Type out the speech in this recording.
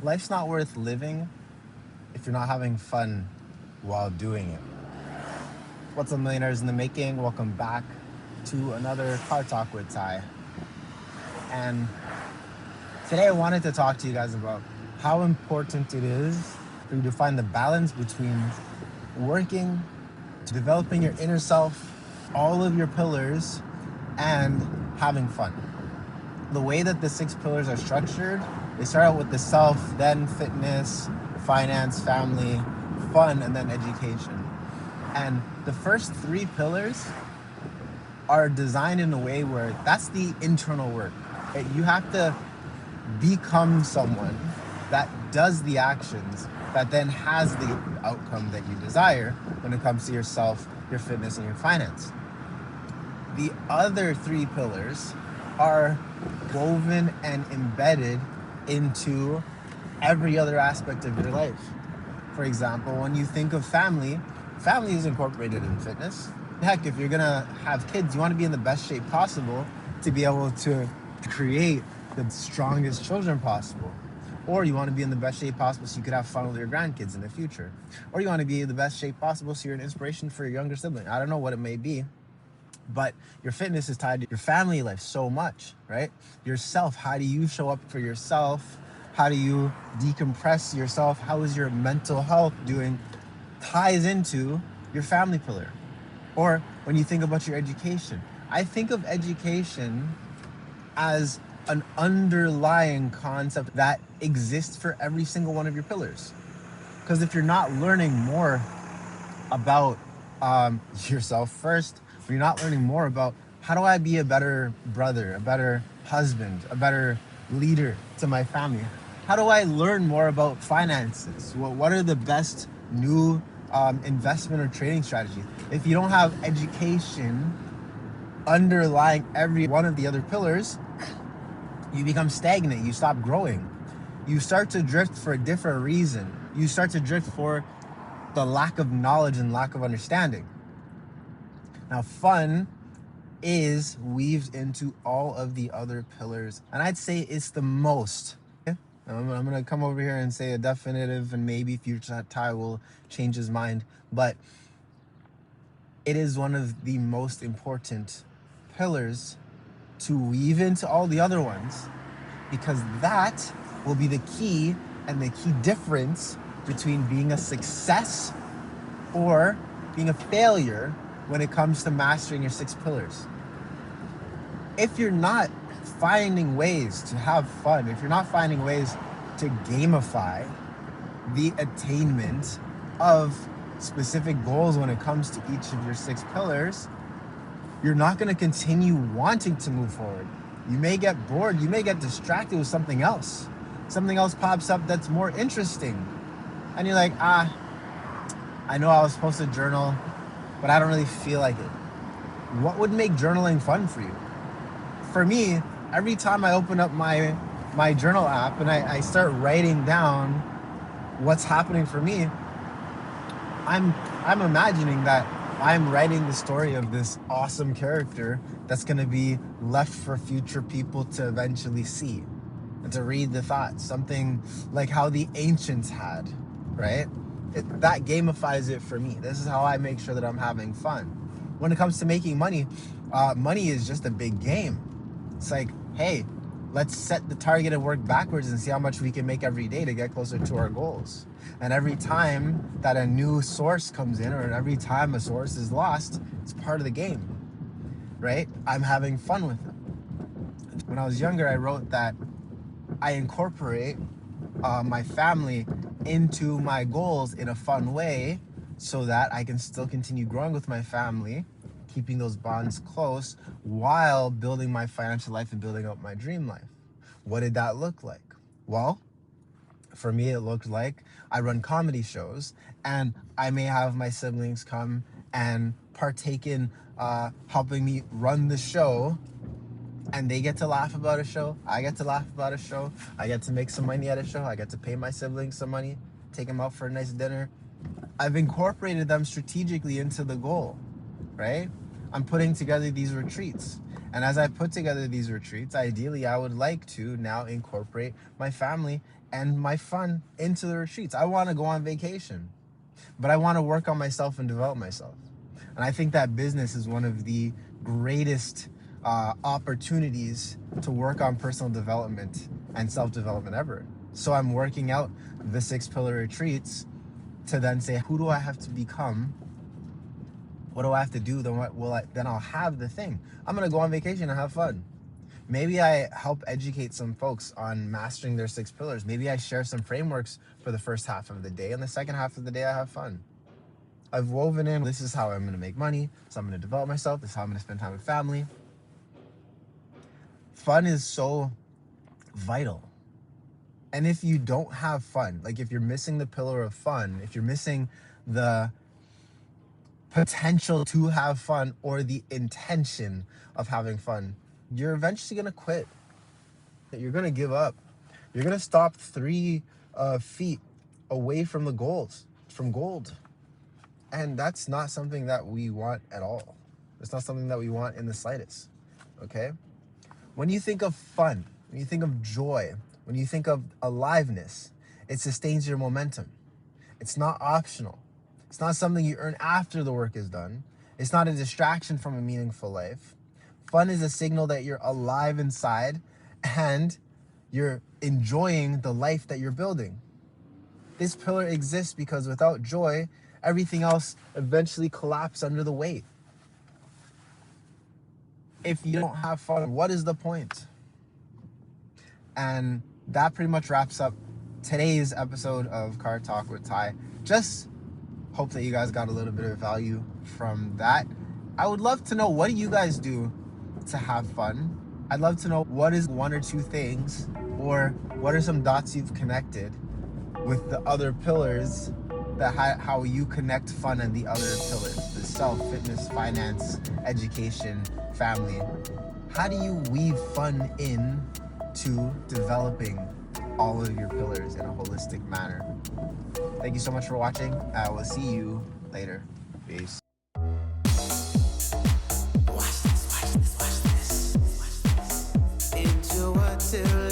Life's not worth living if you're not having fun while doing it. What's up, millionaires in the making? Welcome back to another Car Talk with Ty. And today I wanted to talk to you guys about how important it is for you to find the balance between working, developing your inner self, all of your pillars, and having fun. The way that the 6 pillars are structured, they start out with the self, then fitness, finance, family, fun, and then education. And the first 3 pillars are designed in a way where that's the internal work. You have to become someone that does the actions that then has the outcome that you desire when it comes to yourself, your fitness, and your finance. The other 3 pillars are woven and embedded into every other aspect of your life. For example, when you think of family, family is incorporated in fitness. Heck, if you're gonna have kids, you want to be in the best shape possible to be able to create the strongest children possible. Or you want to be in the best shape possible so you could have fun with your grandkids in the future. Or you want to be in the best shape possible so you're an inspiration for your younger sibling. I don't know what it may be, but your fitness is tied to your family life so much, right? Yourself, how do you show up for yourself? How do you decompress yourself? How is your mental health doing? Ties into your family pillar. Or when you think about your education, I think of education as an underlying concept that exists for every single one of your pillars. Because if you're not learning more about yourself first, when you're not learning more about how do I be a better brother, a better husband, a better leader to my family, how do I learn more about finances? What are the best new investment or trading strategies? If you don't have education underlying every one of the other pillars, you become stagnant. You stop growing. You start to drift for a different reason. You start to drift for the lack of knowledge and lack of understanding. Now, fun is weaved into all of the other pillars, and I'd say it's the most. I'm gonna come over here and say a definitive, and maybe future Ty will change his mind, but it is one of the most important pillars to weave into all the other ones, because that will be the key and the key difference between being a success or being a failure when it comes to mastering your 6 pillars. If you're not finding ways to have fun, if you're not finding ways to gamify the attainment of specific goals when it comes to each of your 6 pillars, you're not going to continue wanting to move forward. You may get bored. You may get distracted with something else. Something else pops up that's more interesting. And you're like, I know I was supposed to journal, but I don't really feel like it. What would make journaling fun for you? For me, every time I open up my journal app and I start writing down what's happening for me, I'm imagining that I'm writing the story of this awesome character that's going to be left for future people to eventually see and to read the thoughts. Something like how the ancients had, right? That gamifies it for me. This is how I make sure that I'm having fun. When it comes to making money, money is just a big game. It's like, hey, let's set the target and work backwards and see how much we can make every day to get closer to our goals. And every time that a new source comes in, or every time a source is lost, it's part of the game, right? I'm having fun with it. When I was younger, I wrote that I incorporate my family into my goals in a fun way so that I can still continue growing with my family, keeping those bonds close while building my financial life and building up my dream life. What did that look like? Well, for me, it looked like I run comedy shows, and I may have my siblings come and partake in helping me run the show, and they get to laugh about a show. I get to laugh about a show. I get to make some money at a show. I get to pay my siblings some money, take them out for a nice dinner. I've incorporated them strategically into the goal, right? I'm putting together these retreats. And as I put together these retreats, ideally, I would like to now incorporate my family and my fun into the retreats. I want to go on vacation, but I want to work on myself and develop myself. And I think that business is one of the greatest opportunities to work on personal development and self-development ever. So I'm working out the 6-pillar retreats to then say, who do I have to become? What do I have to do? Then I'll have the thing. I'm going to go on vacation and have fun. Maybe I help educate some folks on mastering their 6 pillars. Maybe I share some frameworks for the first half of the day, and the second half of the day I have fun. I've woven in, this is how I'm going to make money, so I'm going to develop myself, this is how I'm going to spend time with family. Fun is so vital. And if you don't have fun, like if you're missing the pillar of fun, if you're missing the potential to have fun or the intention of having fun, you're eventually going to quit. You're going to give up. You're going to stop 3 feet away from the goals, from gold. And that's not something that we want at all. It's not something that we want in the slightest, okay? When you think of fun, when you think of joy, when you think of aliveness, it sustains your momentum. It's not optional. It's not something you earn after the work is done. It's not a distraction from a meaningful life. Fun is a signal that you're alive inside and you're enjoying the life that you're building. This pillar exists because without joy, everything else eventually collapses under the weight. If you don't have fun, what is the point? And that pretty much wraps up today's episode of Car Talk with Ty. Just hope that you guys got a little bit of value from that. I would love to know, what do you guys do to have fun? I'd love to know what is 1 or 2 things, or what are some dots you've connected with the other pillars, that how you connect fun and the other pillars, the self, fitness, finance, education, family. How do you weave fun in to developing all of your pillars in a holistic manner? Thank you so much for watching. I will see you later. Peace. Watch this. Into what till